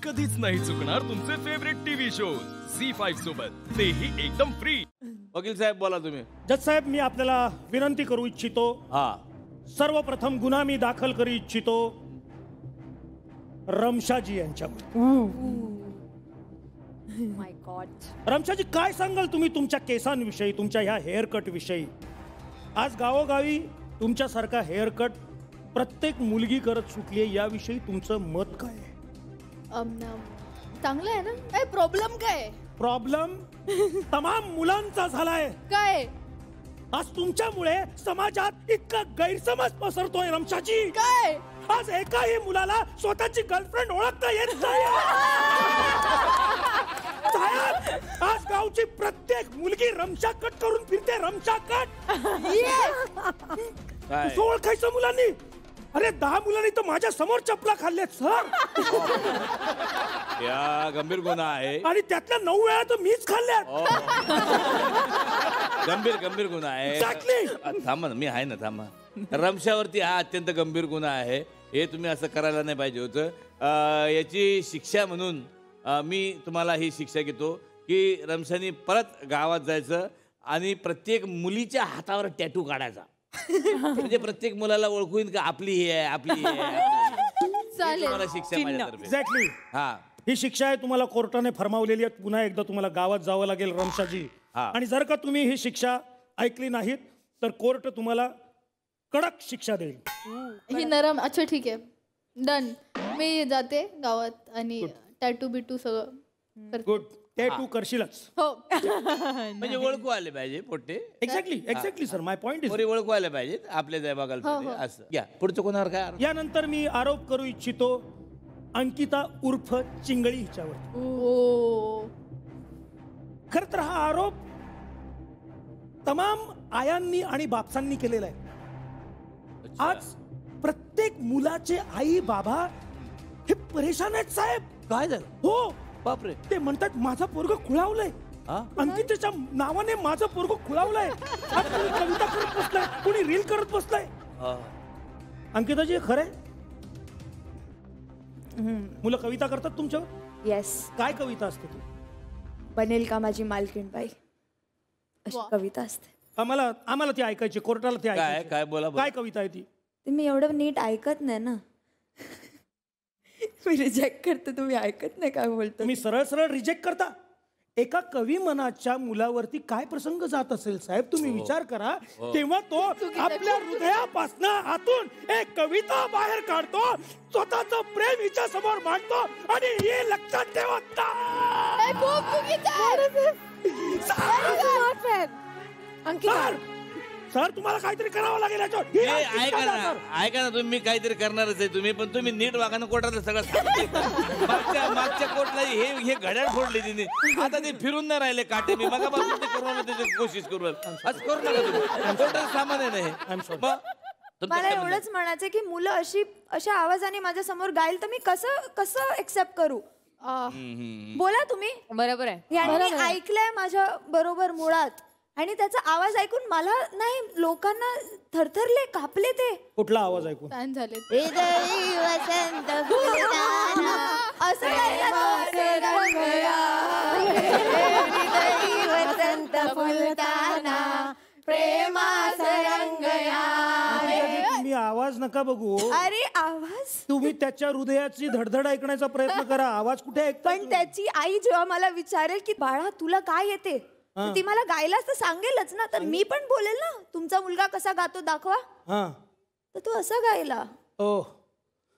कधीच नाही चुकणार तुमचे फेवरेट टीव्ही शो झी5 सोबत, तेही एकदम फ्री। वकील साहेब बोला तुम्ही। जज साहेब, मी आपल्याला विनंती करू इच्छितो। सर्वप्रथम गुन्हा मी दाखल करू इच्छितो रमशाजी यांच्यावर। माय गॉड। रमशाजी, काय सांगाल तुम्ही तुमच्या केसांविषयी, तुमच्या ह्या हेअर कट विषयी? आज गावोगावी तुमच्यासारखा हेअर कट प्रत्येक मुलगी करत सुटली आहे, याविषयी तुमचं मत काय आहे? चांगलं आहे ना? काय प्रॉब्लेम काय? प्रॉब्लेम तमाम मुलांचा झालाय। काय? आज तुमच्यामुळे समाजात इतका गैरसमज पसरतोय रमशाजी। काय? आज एकाही मुलाला स्वतःची गर्लफ्रेंड ओळखता येत नाही। साहेब, आज गावची प्रत्येक मुलगी रमशा कट करून फिरते, रमशा कट। ओळखायचं मुलांनी? अरे 10 मुलांनी तर माझ्या समोर चपला खाल्ल्यात सर। या गंभीर गुन्हा आहे आणि त्यातल्या 9 वेळा तर मीच खाल्ल्यात। गंभीर गुन्हा आहे। एक्झॅक्टली। थांबा ना, मी आहे ना, थांबा। रमशावरती हा अत्यंत गंभीर गुन्हा आहे, हे तुम्ही असं करायला नाही पाहिजे होतं। याची शिक्षा म्हणून मी तुम्हाला ही शिक्षा घेतो की रमशानी परत गावात जायचं आणि प्रत्येक मुलीच्या हातावर टॅटू काढायचा, म्हणजे प्रत्येक मुलाला ओळखू येईल का आपली ही आहे, आपली ही आहे। चालेल। शिक्षा माझ्यातर्फे। एक्झॅक्टली। हा, ही शिक्षा आहे तुम्हाला कोर्टाने फरमावलेली आहे। पुन्हा एकदा तुम्हाला गावात जावं लागेल रमशाजी। आणि जर का तुम्ही ही शिक्षा ऐकली नाहीत तर कोर्ट तुम्हाला कडक शिक्षा देईल। ही नरम। अच्छा ठीक आहे, डन। मी जाते गावात आणि टॅटू बिटू सगळं करते। गुड। टॅटू करशीलच? हो। म्हणजे ओळखू आले पाहिजे पोट्टे। Exactly sir, my point is ओळखू आले पाहिजेत आपल्या जाय बघाल असं। या पुढचं कोणावर काय? यानंतर मी आरोप करू इच्छितो अंकिता उर्फ चिंगळी हिच्यावर। ओ, खर तर हा आरोप तमाम आयांनी आणि बापसांनी केलेला आहे। आज प्रत्येक मुलाचे आई बाबा हे परेशान आहेत साहेब। काय झालं? हो बापरे। ते म्हणतात माझं पोरग खुळावलंय, अंकितेच्या नावाने माझं पोरग खुळावलंय। आज कोणी कविता करत बसलाय, कोणी रील करत बसलाय। अंकिताजी, खरंय मुलं कविता करतात तुमच्यावर? येस। काय कविता असते ती? बनेल का माझी मालकीण बाई, अशी कविता असते। आम्हाला ती ऐकायची, कोर्टाला ती ऐकायची। काय बोला? काय कविता आहे ती? ते मी एवढं नीट ऐकत नाही ना, मी रिजेक्ट करते, तुम्ही ऐकत नाही काय बोलतो। तुम्ही सरळ सरळ रिजेक्ट करता। एका कवी मनाच्या मुलावरती काय प्रसंग जात असेल साहेब, तुम्ही विचार करा। तेव्हा तो आपल्या हृदयापासून आतून एक कविता बाहेर काढतो, स्वतःचं प्रेम हिच्या समोर मांडतो आणि हे लक्षात ठेवत सर, तुम्हाला काहीतरी करावं लागेल याच्यावर। ऐका ना, तुम्ही काहीतरी करणारच आहे तुम्ही, पण तुम्ही नीट वागा ना। कोर्टाला सगळं मागच्या कोर्टला हे घड्याळ फोडले तिने, आता ते फिरून नाही राहिले काटे। मी मगापासून ते करून त्याची कोशिश करू, असं करू नका तुम्ही। कोर्टाचं सामान आहे ना हे। मला एवढंच म्हणायचं की मुलं अशा आवाजाने माझ्या समोर गाईल तर मी कसं एक्सेप्ट करू? बोला तुम्ही। बरोबर आहे। यांनी ऐकलंय माझ्या बरोबर मुळात, आणि त्याचा आवाज ऐकून मला नाही, लोकांना थरथरले, कापले ते। कुठला आवाज ऐकून? फॅन झाले। असं तुम्ही आवाज नका बघू। अरे आवाज तुम्ही त्याच्या हृदयाची धडधड ऐकण्याचा प्रयत्न करा। आवाज कुठे ऐकता? पण त्याची आई जेव्हा मला विचारेल की बाळा तुला काय येते, ती मला गायलाच तर सांगेलच ना, तर मी पण बोलेल ना तुमचा मुलगा कसा गातो दाखवा, तर तो असा गायला।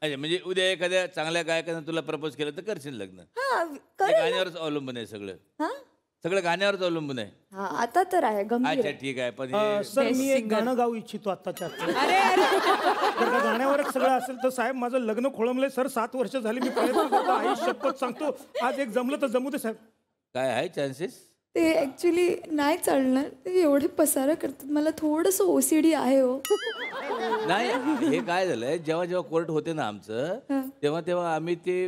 म्हणजे उद्या एखाद्या चांगल्या गायकाने तुला प्रपोज केलं तर करशील लग्न? गाण्यावरच अवलंबून आहे सगळं गाण्यावरच अवलंबून आहे। आता तर आहे गंभीर। अच्छा ठीक आहे, पण सर मी एक गाणं गाऊ इच्छितो आत्ताच्या आत्ता। गाण्यावरच सगळं असेल तर साहेब माझं लग्न खोळंबलंय सर, 7 वर्ष झाली मी प्रयत्न करतो, आई शपथ सांगतो आज एक जमलं तर जमू दे साहेब। काय आहे चान्सेस? ते ऍक्च्युली नाही चालणार, ते एवढे पसारा करतात, मला थोडस OCD आहे हो। नाही, हे काय झालंय, जेव्हा कोर्ट होते ना आमचं, तेव्हा आम्ही ते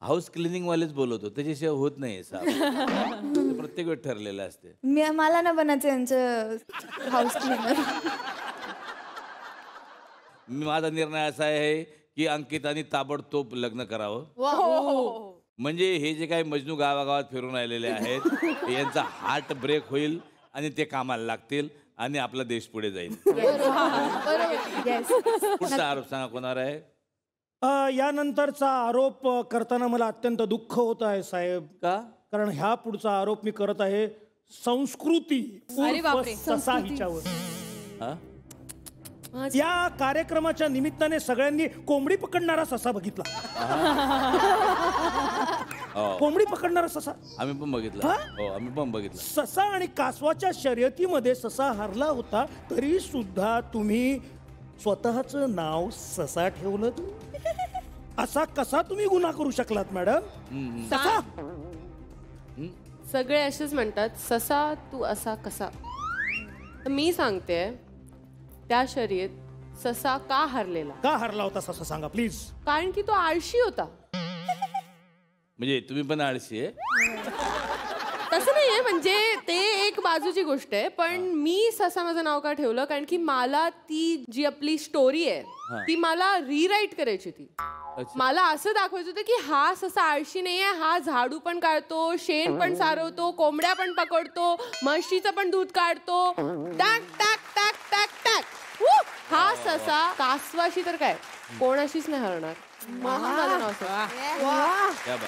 हाऊस क्लिनिंग वालेच बोलवतो, त्याच्याशिवाय होत नाही साहेब। प्रत्येक वेळ ठरलेलं असते। मला ना बनायचं यांचं हाऊस क्लिनर। माझा निर्णय असा आहे की अंकिताने ताबडतोब लग्न करावं. वा. म्हणजे हे जे काही मजनू गावागावात फिरून राहिलेले आहेत यांचा हार्ट ब्रेक होईल आणि ते कामाला लागतील आणि आपला देश पुढे जाईल. पुढचा आरोप सांगा कोणावर आहे? यानंतरचा आरोप करताना मला अत्यंत दुःख होत आहे साहेब. का? कारण ह्या पुढचा आरोप मी करत आहे संस्कृती उर्फ ससा हिच्यावर. हा? या कार्यक्रमाच्या निमित्ताने सगळ्यांनी कोंबडी पकडणारा ससा बघितला. कोंबडी पकडणारा ससा आम्ही पण बघितलं. हो आम्ही पण बघितलं. ससा आणि कासवाच्या शर्यतीमध्ये ससा हरला होता तरी सुद्धा तुम्ही स्वतःचं नाव ससा ठेवलं. असा कसा तुम्ही गुन्हा करू शकलात मॅडम? ससा सगळे असेच म्हणतात ससा तू असा कसा. तर मी सांगते त्या शर्यत ससा का हरलेला? का हरला होता ससा सांगा प्लीज. कारण की तो आळशी होता. म्हणजे तुम्ही पण आळशी आहे? तसं नाहीये, म्हणजे ते एक बाजूची गोष्ट आहे. पण मी ससा माझं नाव का ठेवलं कारण की मला ती जी आपली स्टोरी आहे ती मला रिराईट करायची होती. मला असं दाखवायचं होतं की हा ससा आळशी नाहीये, हा झाडू पण काढतो, शेण पण सारवतो, कोंबड्या पण पकडतो, म्हशीचं पण दूध काढतो. टाक टाक टाक टाक टाक. हा ससा कासवाशी तर काय कोणाशीच नाही हरणार.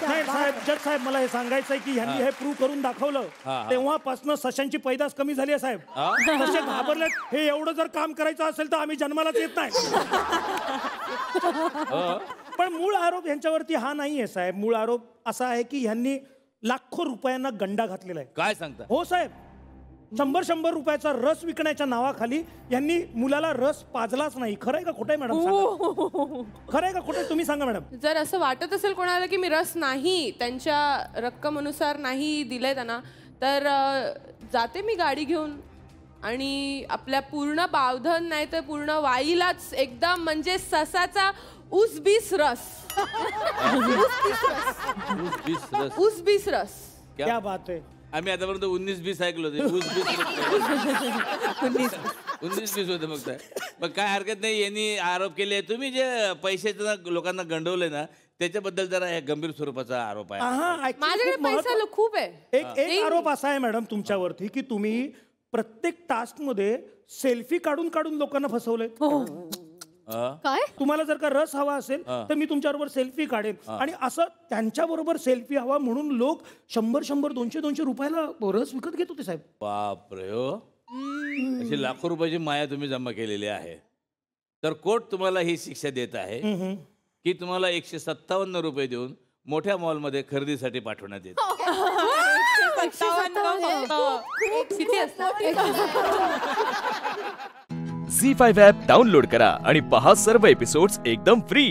नाही साहेब, जज साहेब मला हे सांगायचंय की ह्यांनी हे प्रूव्ह करून दाखवलं तेव्हापासून सशांची पैदास कमी झाली आहे साहेब. तसे घाबरलेत. हे एवढं जर काम करायचं असेल तर आम्ही जन्मालाच येत नाही. पण मूळ आरोप यांच्यावरती हा नाहीये साहेब. मूळ आरोप असा आहे की ह्यांनी लाखो रुपयांना गंडा घातलेला आहे. काय सांगता? हो साहेब. 100 रुपयाचा रस विकण्याच्या नावाखाली यांनी मुलाला रस पाजलाच नाही. खरंय का खोटंय मॅडम? खरंय का खोटंय तुम्ही सांगा मॅडम. जर असं वाटत असेल कोणाला की मी रस नाही त्यांच्या रक्कमेनुसार नाही दिलंय त्यांना तर जाते मी गाडी घेऊन आणि आपल्या पूर्ण बावधन नाही तर पूर्ण वाईलाच एकदम म्हणजे ससाचा उसबीस रस. उसबीस रस. क्या बात आहे. आम्ही आतापर्यंत 19-20 ऐकलो होते. 19-20 होते फक्त. पण काय हरकत नाही. यांनी आरोप केले. तुम्ही जे पैशाचं लोकांना गंडवले ना त्याच्याबद्दल जरा गंभीर स्वरूपाचा आरोप आहे. माझ्याकडे पैसा खूप आहे. एक आरोप असा आहे मॅडम तुमच्यावरती की तुम्ही प्रत्येक टास्क मध्ये सेल्फी काढून काढून लोकांना फसवलंय. काय? तुम्हाला जर का रस हवा असेल तर मी तुमच्याबरोबर सेल्फी काढेन आणि असं त्यांच्या बरोबर सेल्फी हवा म्हणून लोक 100, 200 रुपयाला रस विकत घेत होते साहेब. बापरे हो. अशी लाखो रुपयाची माया तुम्ही जमा केलेली आहे. तर कोर्ट तुम्हाला ही शिक्षा देत आहे की तुम्हाला 157 रुपये देऊन मोठ्या मॉलमध्ये खरेदीसाठी पाठवण्यात येते. झी5 ॲप डाउनलोड करा आणि पहा सर्व एपिसोड्स एकदम फ्री.